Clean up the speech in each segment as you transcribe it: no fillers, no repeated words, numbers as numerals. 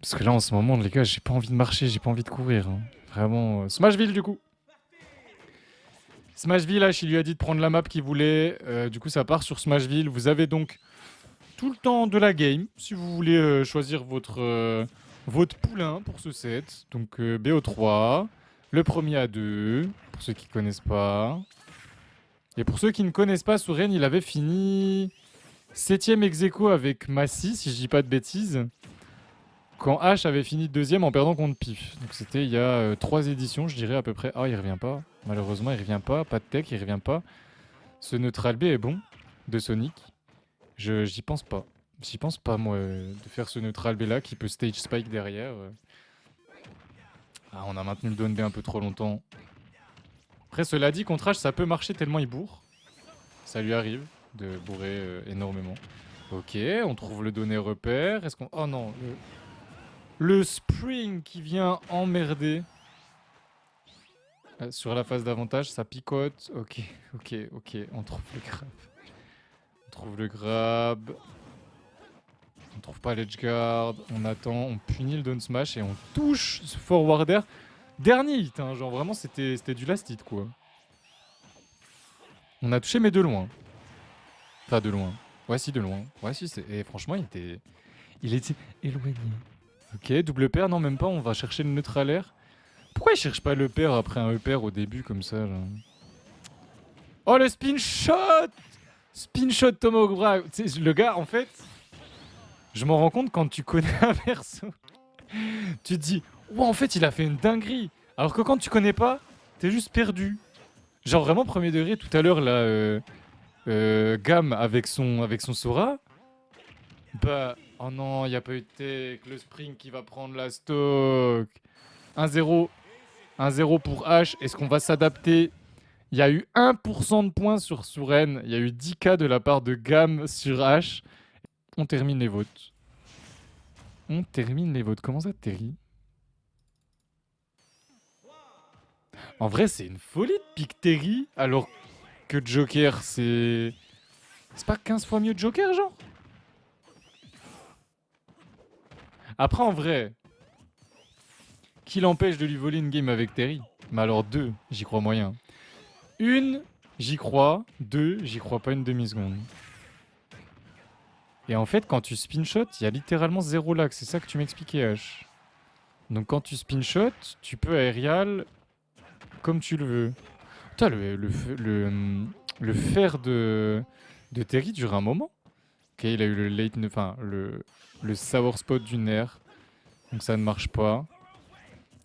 Parce que là, en ce moment, les gars, j'ai pas envie de marcher, j'ai pas envie de courir. Hein. Vraiment. Smashville, du coup. Smashville, H, il lui a dit de prendre la map qu'il voulait. Du coup, ça part sur Smashville. Vous avez donc tout le temps de la game si vous voulez choisir votre poulain pour ce set. Donc, BO3. Le premier à 2. Pour ceux qui connaissent pas. Et pour ceux qui ne connaissent pas, Soren, il avait fini 7ème ex aequo avec Massy, si je dis pas de bêtises. Quand H avait fini deuxième en perdant contre Pif. Donc c'était il y a 3 éditions, je dirais à peu près. Ah, il revient pas. Malheureusement, il revient pas. Pas de tech, il revient pas. Ce neutral B est bon de Sonic. J'y pense pas. J'y pense pas, moi, de faire ce neutral B là qui peut stage spike derrière. Ah, on a maintenu le down B un peu trop longtemps. Après, cela dit, contre H, ça peut marcher tellement il bourre. Ça lui arrive de bourrer énormément. Ok, on trouve le donné repère. Est-ce qu'on... Oh non, le spring qui vient emmerder. Sur la phase d'avantage, ça picote. Ok, ok, ok. On trouve le grab. On trouve le grab. On trouve pas l'edgeguard. On attend, on punit le down smash et on touche ce forwarder. Dernier hit, hein, genre vraiment c'était du last hit quoi. On a touché mais de loin. Enfin de loin. Ouais si de loin. Ouais si c'est... Et franchement il était éloigné. Ok, double pair, non même pas, on va chercher le neutral air. Pourquoi il cherche pas le pair après un E-pair au début comme ça là? Oh le spin shot! Spin shot Tomograph. Le gars en fait, je m'en rends compte quand tu connais un perso. Tu te dis, wow, en fait il a fait une dinguerie. Alors que quand tu connais pas, t'es juste perdu. Genre vraiment premier degré tout à l'heure là, Gam avec son Sora. Bah, oh non, y a pas eu de tech. Le Spring qui va prendre la stock. 1-0. 1-0 pour H. Est-ce qu'on va s'adapter? Il y a eu 1% de points sur Soren. Il y a eu 10K de la part de Gam sur H. On termine les votes. On termine les votes. Comment ça, Terry? En vrai, c'est une folie de pick Terry, alors que Joker, c'est... C'est pas 15 fois mieux de Joker, genre? Après, en vrai, qui l'empêche de lui voler une game avec Terry? Mais alors deux, j'y crois moyen. Une, j'y crois. Deux, j'y crois pas une demi-seconde. Et en fait, quand tu spin shot, il y a littéralement 0 lag. C'est ça que tu m'expliquais, H. Donc quand tu spin shot, tu peux aérial comme tu le veux. Putain, le fer de Terry dure un moment. Ok, il a eu le late, enfin le sour spot du nerf. Donc ça ne marche pas.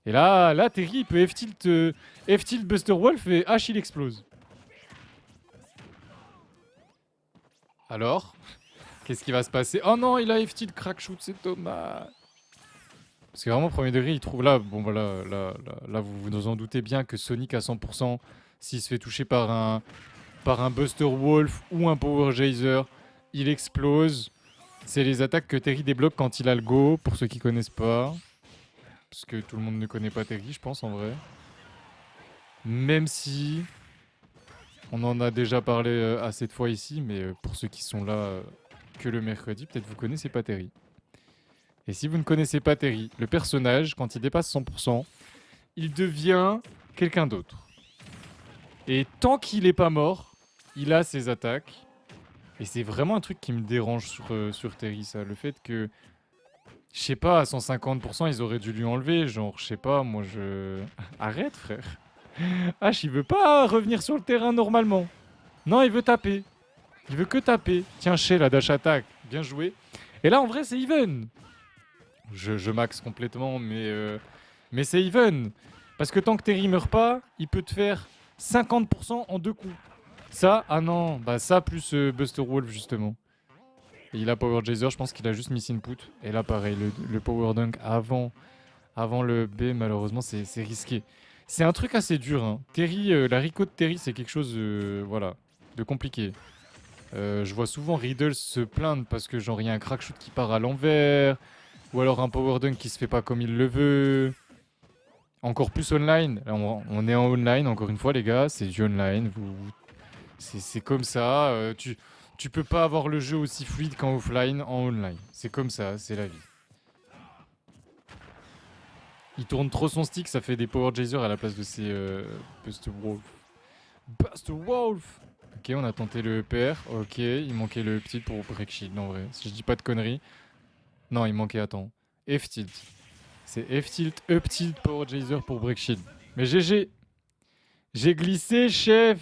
Et là Terry, il peut F-tilt Buster Wolf et H, il explose. Alors, qu'est-ce qui va se passer? Oh non, il a F-tilt crack shoot, c'est dommage. Parce que vraiment, premier degré, il trouve là, bon voilà, là vous vous en doutez bien que Sonic à 100%, s'il se fait toucher par un Buster Wolf ou un Power Geyser, il explose. C'est les attaques que Terry débloque quand il a le go, pour ceux qui connaissent pas. Parce que tout le monde ne connaît pas Terry, je pense, en vrai. Même si on en a déjà parlé assez de fois ici, mais pour ceux qui sont là que le mercredi, peut-être vous connaissez pas Terry. Et si vous ne connaissez pas Terry, le personnage, quand il dépasse 100%, il devient quelqu'un d'autre. Et tant qu'il n'est pas mort, il a ses attaques. Et c'est vraiment un truc qui me dérange sur Terry, ça. Le fait que, je sais pas, à 150%, ils auraient dû lui enlever. Genre, je sais pas, moi je... Arrête, frère. H, il veut pas revenir sur le terrain normalement. Non, il veut taper. Il veut que taper. Tiens, chez la dash attack. Bien joué. Et là, en vrai, c'est even. Je max complètement, mais c'est even. Parce que tant que Terry meurt pas, il peut te faire 50% en 2 coups. Ça, ah non, bah ça plus Buster Wolf justement. Et il a Power Geyser, je pense qu'il a juste miss input. Et là pareil, le Power Dunk avant le B, malheureusement c'est risqué. C'est un truc assez dur. Hein. Terry, la Rico de Terry, c'est quelque chose voilà, de compliqué. Je vois souvent Riddle se plaindre parce que genre il y a un crack shoot qui part à l'envers. Ou alors un Power Dunk qui se fait pas comme il le veut. Encore plus online. Là, on est en online, encore une fois, les gars. C'est du online. C'est comme ça. Tu peux pas avoir le jeu aussi fluide qu'en offline, en online. C'est comme ça, c'est la vie. Il tourne trop son stick, ça fait des Power Geyser à la place de ses Buster Wolf. Buster Wolf. Ok, on a tenté le EPR. Ok, il manquait le petit pour Break Shield en vrai. Si je dis pas de conneries. Non, il manquait, attends. F-tilt. C'est F-tilt, up-tilt, Power Geyser pour Break Shield. Mais GG. J'ai glissé, chef.